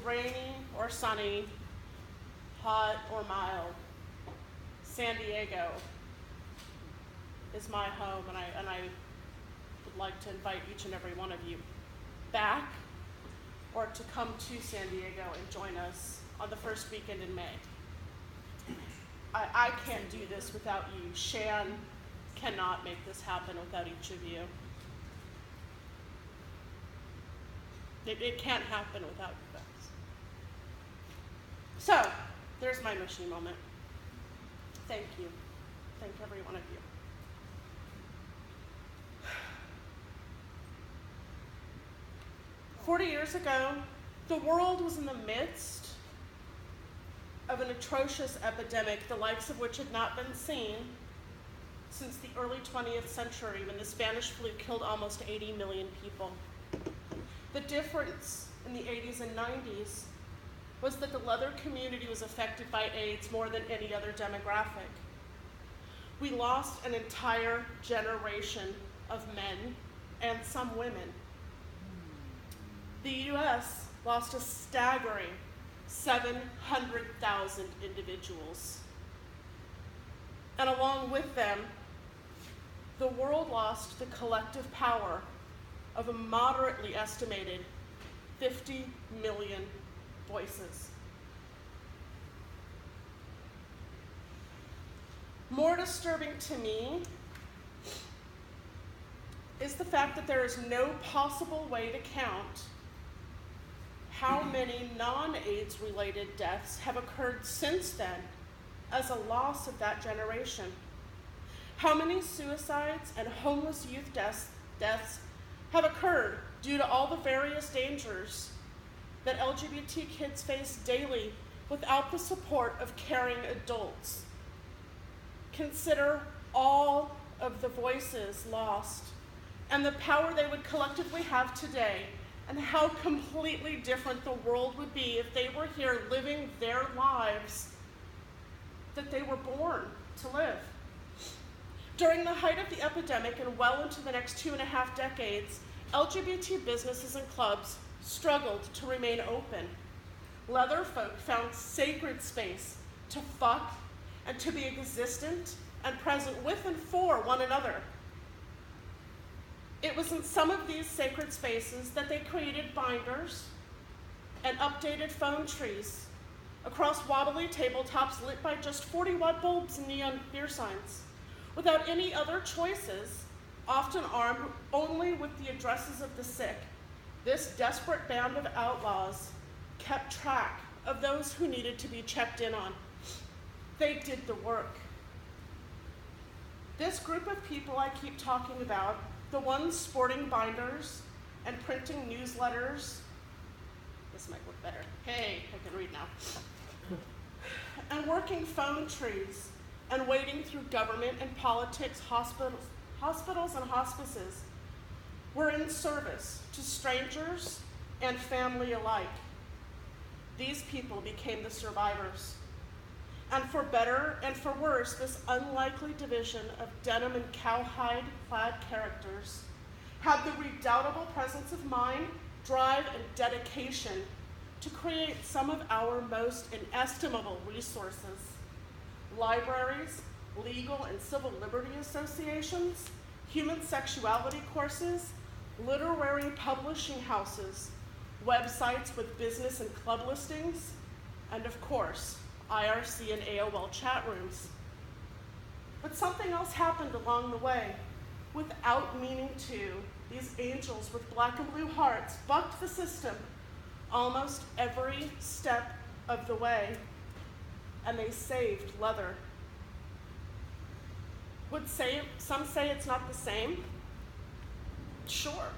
rainy or sunny, hot or mild, San Diego is my home, and I would like to invite each and every one of you back or to come to San Diego and join us on the first weekend in May. I can't do this without you. Shan cannot make this happen without each of you. It can't happen without you guys. So, there's my mission moment. Thank you. Thank every one of you. "40 years ago, the world was in the midst of an atrocious epidemic, the likes of which had not been seen since the early 20th century, when the Spanish flu killed almost 80 million people. The difference in the 80s and 90s was that the leather community was affected by AIDS more than any other demographic. We lost an entire generation of men and some women. The US lost a staggering 700,000 individuals. And along with them, the world lost the collective power of a moderately estimated 50 million voices. More disturbing to me is the fact that there is no possible way to count how many non-AIDS related deaths have occurred since then as a loss of that generation. How many suicides and homeless youth deaths have occurred due to all the various dangers that LGBT kids face daily without the support of caring adults. Consider all of the voices lost and the power they would collectively have today, and how completely different the world would be if they were here living their lives that they were born to live. During the height of the epidemic and well into the next 2.5 decades, LGBT businesses and clubs struggled to remain open. Leather folk found sacred space to fuck and to be existent and present with and for one another. It was in some of these sacred spaces that they created binders and updated phone trees across wobbly tabletops lit by just 40-watt bulbs and neon beer signs. Without any other choices, often armed only with the addresses of the sick, this desperate band of outlaws kept track of those who needed to be checked in on. They did the work. This group of people I keep talking about, the ones sporting binders and printing newsletters, this might look better. Hey, I can read now. And working phone trees and wading through government and politics, hospitals and hospices, were in service to strangers and family alike. These people became the survivors. And for better and for worse, this unlikely division of denim and cowhide-clad characters had the redoubtable presence of mind, drive, and dedication to create some of our most inestimable resources: libraries, legal and civil liberty associations, human sexuality courses, literary publishing houses, websites with business and club listings, and of course, IRC and AOL chat rooms. But something else happened along the way. Without meaning to, these angels with black and blue hearts bucked the system almost every step of the way, and they saved leather. Would some say it's not the same? Sure.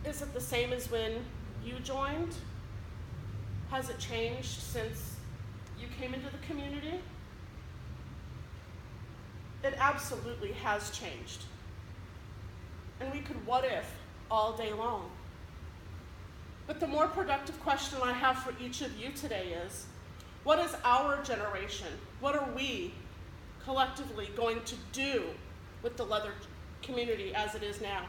Is it the same as when you joined? Has it changed since you came into the community? It absolutely has changed. And we could what if all day long. But the more productive question I have for each of you today is, what is our generation, what are we collectively going to do with the leather community as it is now?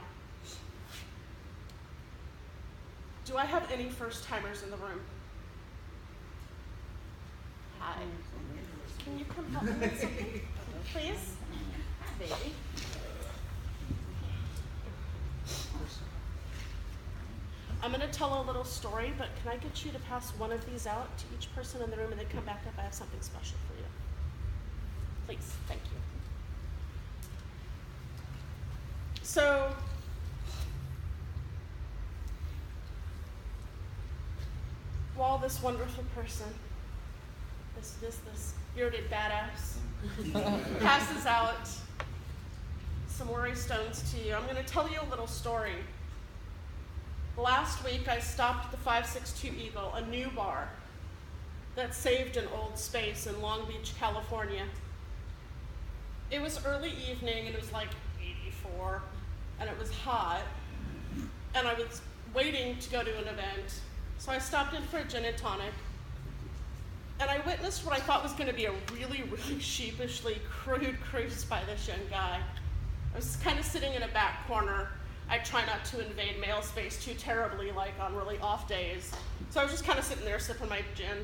Do I have any first-timers in the room? Hi. Can you come help me with something, please? Hi, baby. I'm going to tell a little story, but can I get you to pass one of these out to each person in the room and then come back up? I have something special for you. Please, thank you. So, while this wonderful person, this bearded badass, passes out some worry stones to you, I'm going to tell you a little story. Last week, I stopped at the 562 Eagle, a new bar that saved an old space in Long Beach, California. It was early evening, and it was like 84, and it was hot, and I was waiting to go to an event, so I stopped in for a gin and tonic, and I witnessed what I thought was going to be a really, really sheepishly crude cruise by this young guy. I was kind of sitting in a back corner. I try not to invade male space too terribly, like on really off days. So I was just kind of sitting there sipping my gin.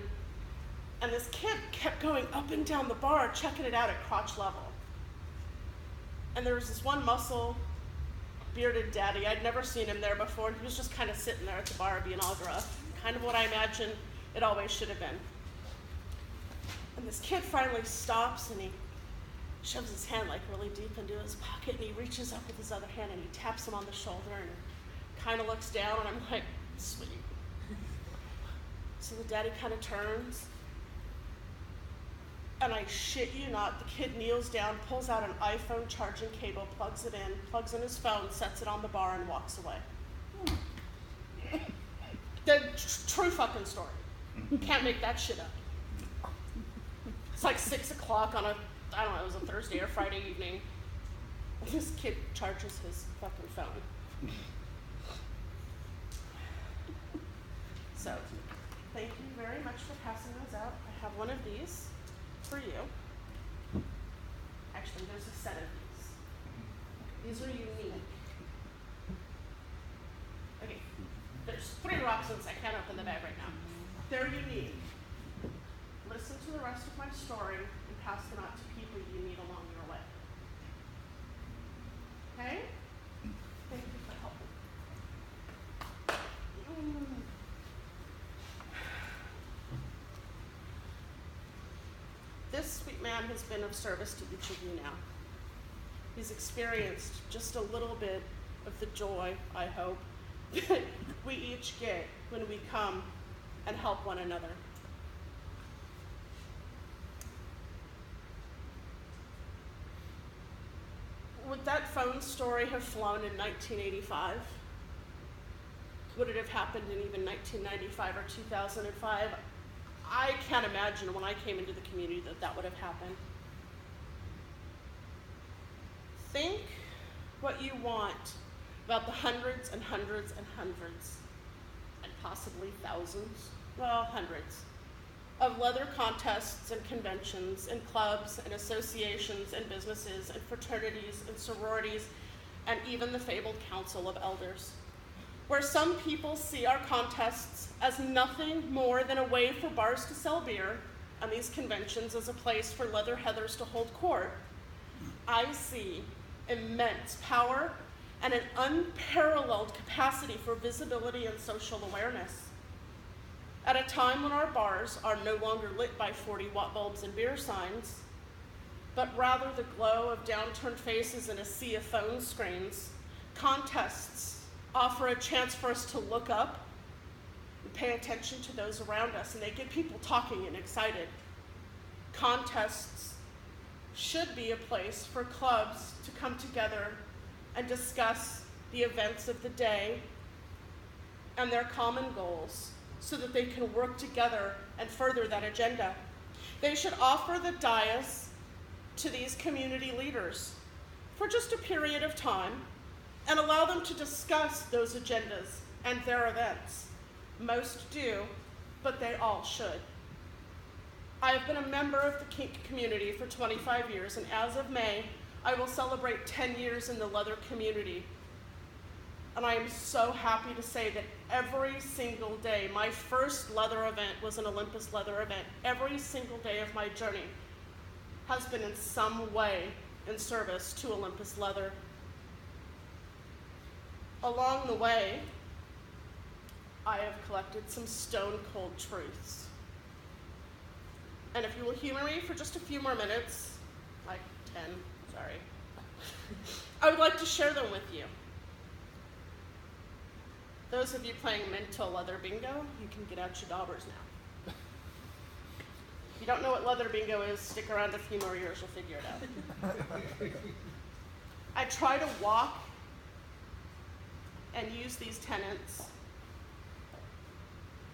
And this kid kept going up and down the bar, checking it out at crotch level. And there was this one muscle, bearded daddy. I'd never seen him there before. He was just kind of sitting there at the bar being all gruff. Kind of what I imagine it always should have been. And this kid finally stops and he shoves his hand like really deep into his pocket, and he reaches up with his other hand and he taps him on the shoulder and kind of looks down, and I'm like, sweet. So the daddy kind of turns, and I shit you not, the kid kneels down, pulls out an iPhone charging cable, plugs in his phone, sets it on the bar, and walks away. The true fucking story. Can't make that shit up. It's like 6 o'clock on I don't know, it was a Thursday or Friday evening. This kid charges his fucking phone. So, thank you very much for passing those out. I have one of these for you. Actually, there's a set of these. These are unique. Okay, there's 3 rocks since I can't open the bag right now. They're unique. Listen to the rest of my story and pass them out to people you meet along your way. Okay? Thank you for helping. This sweet man has been of service to each of you now. He's experienced just a little bit of the joy, I hope, that we each get when we come and help one another. Would that phone story have flown in 1985? Would it have happened in even 1995 or 2005? I can't imagine when I came into the community that would have happened. Think what you want about the hundreds and hundreds and hundreds, and possibly thousands, well, hundreds, of leather contests and conventions and clubs and associations and businesses and fraternities and sororities and even the fabled Council of Elders, where some people see our contests as nothing more than a way for bars to sell beer and these conventions as a place for leather heathers to hold court. I see immense power and an unparalleled capacity for visibility and social awareness. At a time when our bars are no longer lit by 40-watt bulbs and beer signs, but rather the glow of downturned faces and a sea of phone screens, contests offer a chance for us to look up and pay attention to those around us, and they get people talking and excited. Contests should be a place for clubs to come together and discuss the events of the day and their common goals, so that they can work together and further that agenda. They should offer the dais to these community leaders for just a period of time and allow them to discuss those agendas and their events. Most do, but they all should. I have been a member of the kink community for 25 years, and as of May, I will celebrate 10 years in the leather community. And I am so happy to say that every single day, my first leather event was an Olympus leather event. Every single day of my journey has been in some way in service to Olympus leather. Along the way, I have collected some stone cold truths. And if you will humor me for just a few more minutes, like 10, sorry, I would like to share them with you. Those of you playing mental leather bingo, you can get out your daubers now. If you don't know what leather bingo is, stick around a few more years, you'll figure it out. I try to walk and use these tenets.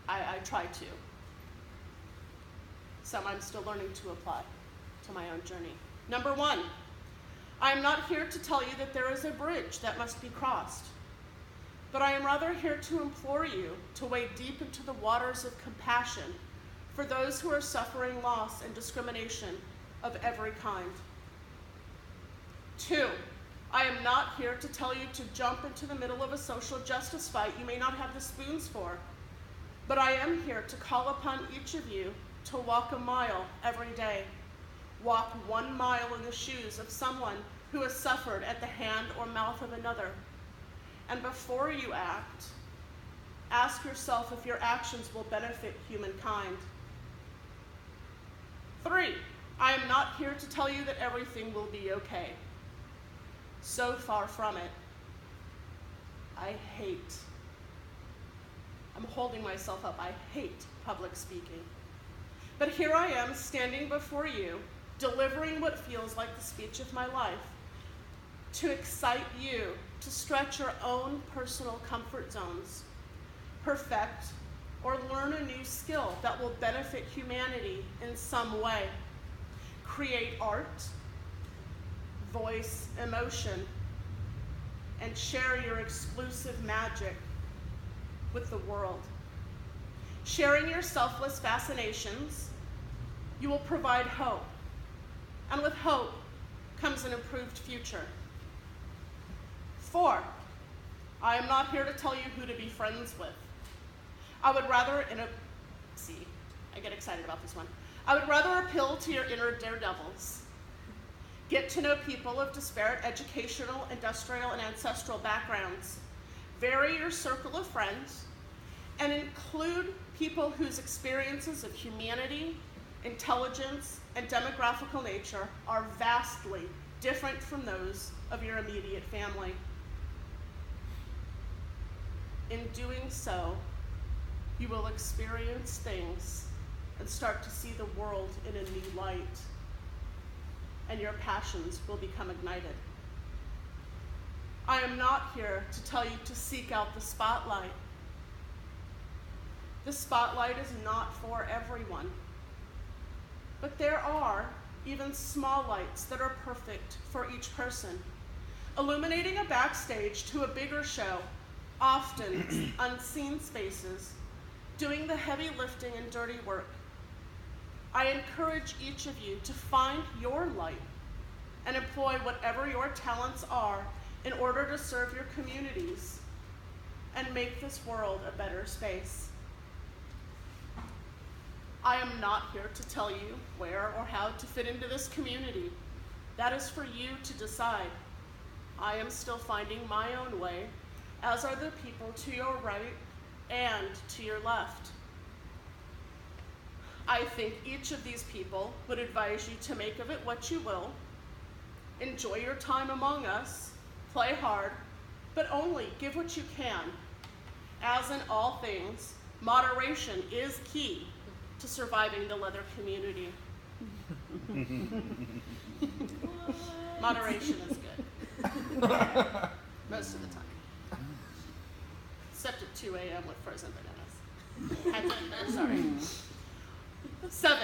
I try to. Some I'm still learning to apply to my own journey. Number 1, I am not here to tell you that there is a bridge that must be crossed, but I am rather here to implore you to wade deep into the waters of compassion for those who are suffering loss and discrimination of every kind. 2, I am not here to tell you to jump into the middle of a social justice fight you may not have the spoons for, but I am here to call upon each of you to walk a mile every day. Walk 1 mile in the shoes of someone who has suffered at the hand or mouth of another. And before you act, ask yourself if your actions will benefit humankind. 3, I am not here to tell you that everything will be okay. So far from it. I'm holding myself up, I hate public speaking. But here I am standing before you, delivering what feels like the speech of my life, to excite you to stretch your own personal comfort zones, perfect or learn a new skill that will benefit humanity in some way. Create art, voice emotion, and share your exclusive magic with the world. Sharing your selfless fascinations, you will provide hope. And with hope comes an improved future. 4, I am not here to tell you who to be friends with. I would rather, I get excited about this one. I would rather appeal to your inner daredevils. Get to know people of disparate educational, industrial, and ancestral backgrounds. Vary your circle of friends, and include people whose experiences of humanity, intelligence, and demographical nature are vastly different from those of your immediate family. In doing so, you will experience things and start to see the world in a new light, and your passions will become ignited. I am not here to tell you to seek out the spotlight. The spotlight is not for everyone, but there are even small lights that are perfect for each person, illuminating a backstage to a bigger show, often unseen spaces, doing the heavy lifting and dirty work. I encourage each of you to find your light and employ whatever your talents are in order to serve your communities and make this world a better space. I am not here to tell you where or how to fit into this community. That is for you to decide. I am still finding my own way, as are the people to your right and to your left. I think each of these people would advise you to make of it what you will. Enjoy your time among us, play hard, but only give what you can. As in all things, moderation is key to surviving the leather community. Moderation is good. Most of the time. Except at 2 a.m. with frozen bananas. I'm sorry. 7,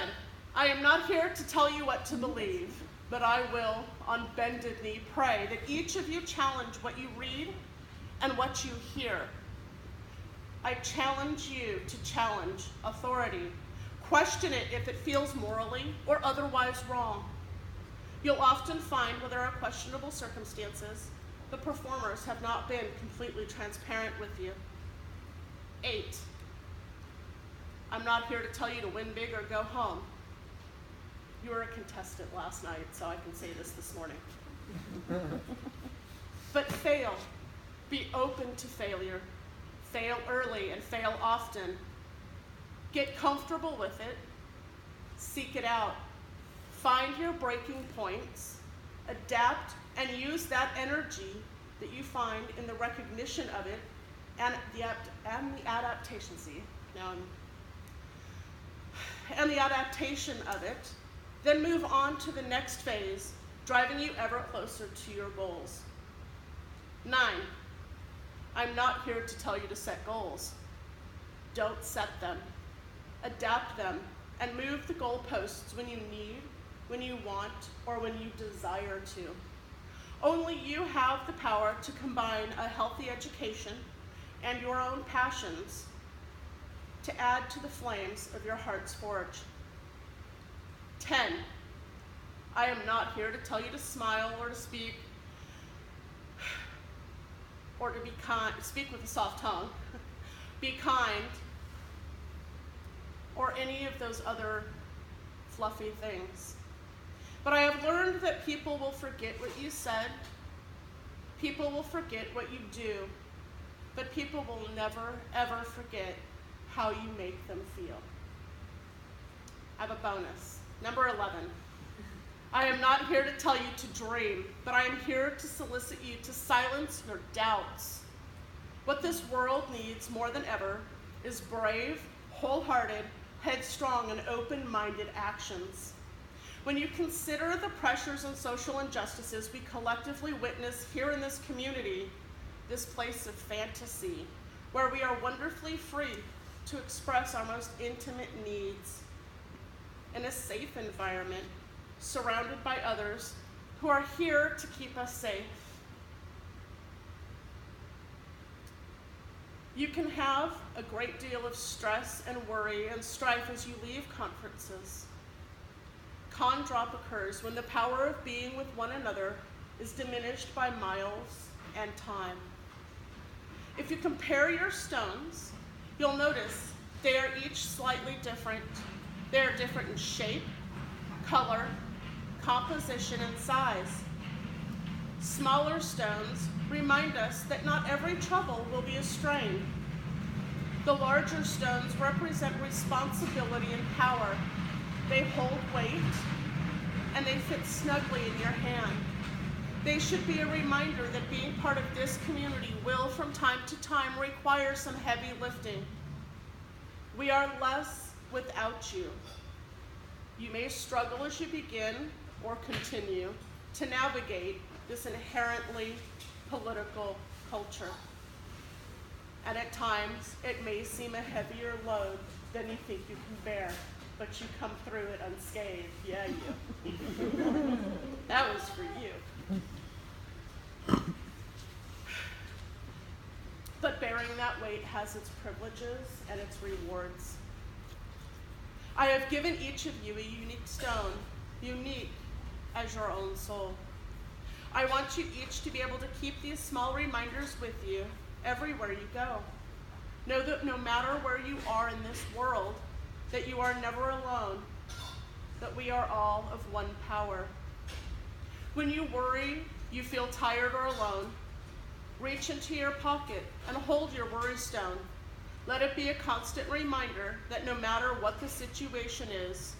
I am not here to tell you what to believe, but I will, on bended knee, pray that each of you challenge what you read and what you hear. I challenge you to challenge authority. Question it if it feels morally or otherwise wrong. You'll often find where there are questionable circumstances The performers have not been completely transparent with you. 8, I'm not here to tell you to win big or go home. You were a contestant last night, so I can say this morning. But fail. Be open to failure. Fail early and fail often. Get comfortable with it. Seek it out. Find your breaking points. Adapt and use that energy that you find in the recognition of it and the adaptation. And the adaptation of it. Then move on to the next phase, driving you ever closer to your goals. 9, I'm not here to tell you to set goals. Don't set them. Adapt them and move the goalposts when you need, when you want, or when you desire to. Only you have the power to combine a healthy education and your own passions to add to the flames of your heart's forge. 10, I am not here to tell you to smile or to speak or to be kind, speak with a soft tongue, be kind, or any of those other fluffy things. But I have learned that people will forget what you said, people will forget what you do, but people will never, ever forget how you make them feel. I have a bonus. Number 11. I am not here to tell you to dream, but I am here to solicit you to silence your doubts. What this world needs more than ever is brave, wholehearted, headstrong, and open-minded actions. When you consider the pressures and social injustices we collectively witness here in this community, this place of fantasy, where we are wonderfully free to express our most intimate needs in a safe environment, surrounded by others who are here to keep us safe. You can have a great deal of stress and worry and strife as you leave conferences. Con drop occurs when the power of being with one another is diminished by miles and time. If you compare your stones, you'll notice they are each slightly different. They are different in shape, color, composition, and size. Smaller stones remind us that not every trouble will be a strain. The larger stones represent responsibility and power. They hold weight, and they fit snugly in your hand. They should be a reminder that being part of this community will, from time to time, require some heavy lifting. We are less without you. You may struggle as you begin or continue to navigate this inherently political culture. And at times, it may seem a heavier load than you think you can bear, but you come through it unscathed. Yeah, you. That was for you. But bearing that weight has its privileges and its rewards. I have given each of you a unique stone, unique as your own soul. I want you each to be able to keep these small reminders with you everywhere you go. Know that no matter where you are in this world, that you are never alone, that we are all of one power. When you worry, you feel tired or alone, reach into your pocket and hold your worry stone. Let it be a constant reminder that no matter what the situation is,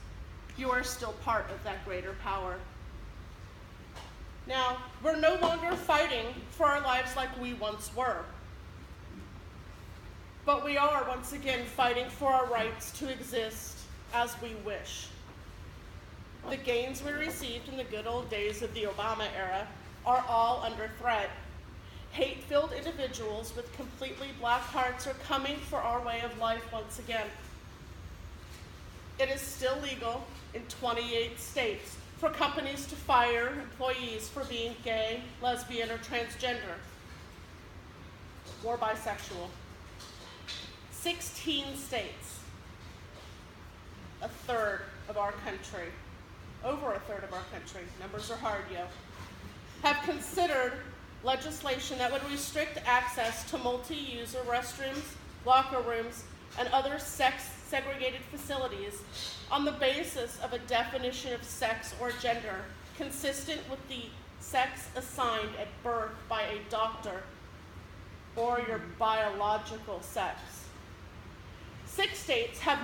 you are still part of that greater power. Now, we're no longer fighting for our lives like we once were, but we are once again fighting for our rights to exist as we wish. The gains we received in the good old days of the Obama era are all under threat. Hate-filled individuals with completely black hearts are coming for our way of life once again. It is still legal in 28 states for companies to fire employees for being gay, lesbian, or transgender, or bisexual. 16 states, a third of our country, over a third of our country, numbers are hard, yo, have considered legislation that would restrict access to multi-user restrooms, locker rooms, and other sex-segregated facilities on the basis of a definition of sex or gender consistent with the sex assigned at birth by a doctor or your biological sex. Six states have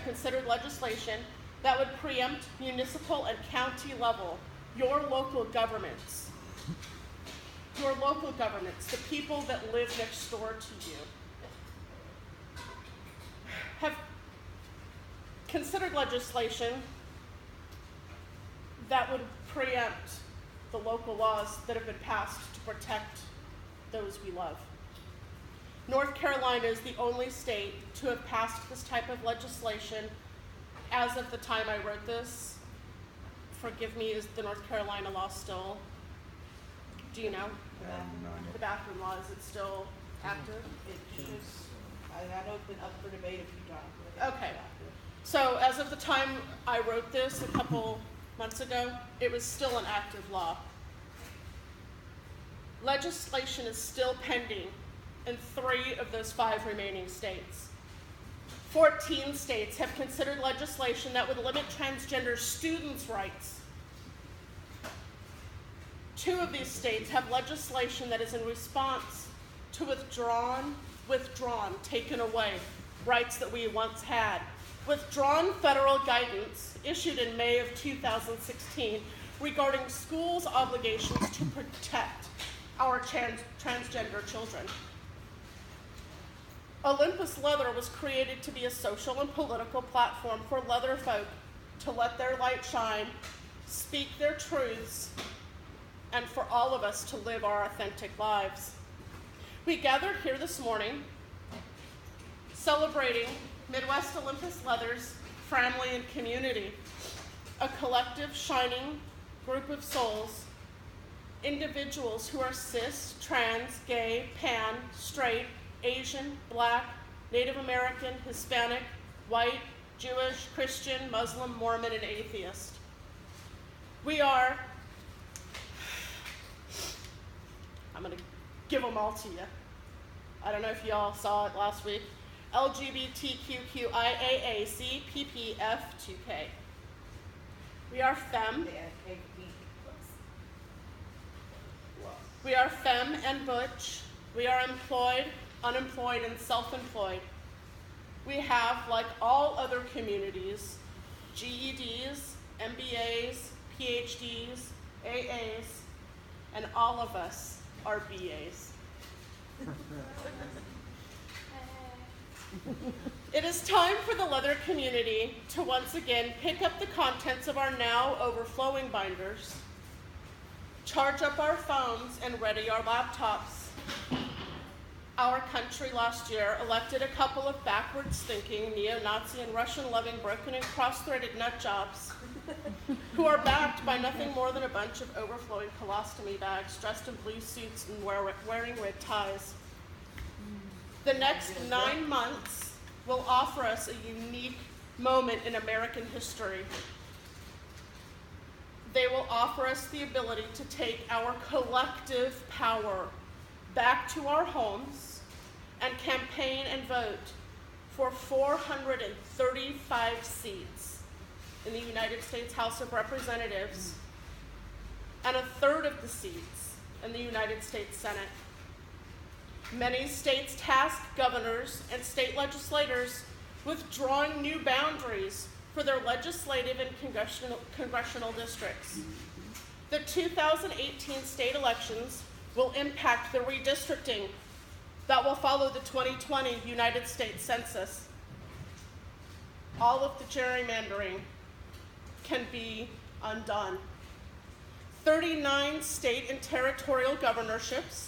considered legislation that would preempt municipal and county level, your local governments, the people that live next door to you, have considered legislation that would preempt the local laws that have been passed to protect those we love. North Carolina is the only state to have passed this type of legislation. As of the time I wrote this, forgive me, is the North Carolina law still, do you know? The bathroom law, is it still active? I know it's been up for debate a few times. Okay, so as of the time I wrote this a couple months ago, it was still an active law. Legislation is still pending in 3 of those 5 remaining states. 14 states have considered legislation that would limit transgender students' rights. 2 of these states have legislation that is in response to withdrawn, taken away rights that we once had. Withdrawn federal guidance issued in May of 2016 regarding schools' obligations to protect our transgender children. Olympus Leather was created to be a social and political platform for leather folk to let their light shine, speak their truths, and for all of us to live our authentic lives. We gathered here this morning celebrating Midwest Olympus Leather's family and community, a collective shining group of souls, individuals who are cis, trans, gay, pan, straight, Asian, Black, Native American, Hispanic, white, Jewish, Christian, Muslim, Mormon, and atheist. We are, I'm going to give them all to you. I don't know if y'all saw it last week. LGBTQIAACPPF2K. We are femme. We are femme and butch. We are employed, unemployed, and self-employed. We have, like all other communities, GEDs, MBAs, PhDs, AAs, and all of us are BAs. It is time for the leather community to once again pick up the contents of our now overflowing binders, charge up our phones, and ready our laptops. Our country last year elected a couple of backwards-thinking, neo-Nazi and Russian-loving, broken and cross-threaded nutjobs who are backed by nothing more than a bunch of overflowing colostomy bags dressed in blue suits and wearing red ties. The next 9 months will offer us a unique moment in American history. They will offer us the ability to take our collective power back to our homes and campaign and vote for 435 seats in the United States House of Representatives and a third of the seats in the United States Senate. Many states task governors and state legislators with drawing new boundaries for their legislative and congressional districts. The 2018 state elections will impact the redistricting that will follow the 2020 United States Census. All of the gerrymandering can be undone. 39 state and territorial governorships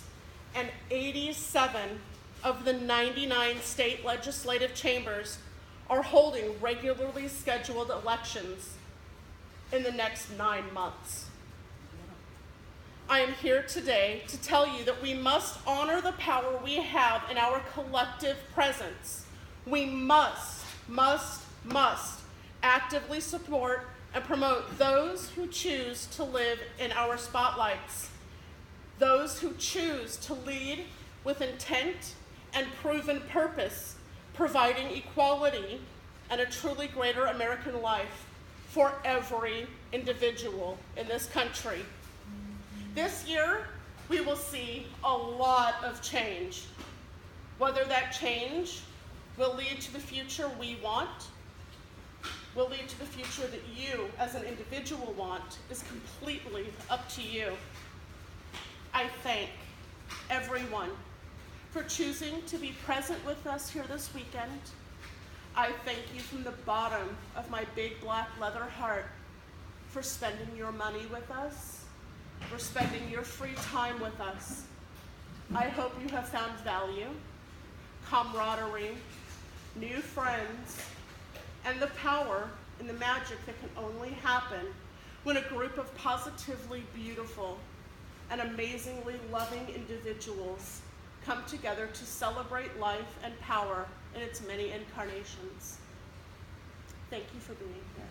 and 87 of the 99 state legislative chambers are holding regularly scheduled elections in the next 9 months. I am here today to tell you that we must honor the power we have in our collective presence. We must actively support and promote those who choose to live in our spotlights, those who choose to lead with intent and proven purpose, providing equality and a truly greater American life for every individual in this country. This year, we will see a lot of change. Whether that change will lead to the future we want, will lead to the future that you as an individual want, is completely up to you. I thank everyone for choosing to be present with us here this weekend. I thank you from the bottom of my big black leather heart for spending your money with us, for spending your free time with us. I hope you have found value, camaraderie, new friends, and the power and the magic that can only happen when a group of positively beautiful and amazingly loving individuals come together to celebrate life and power in its many incarnations. Thank you for being here.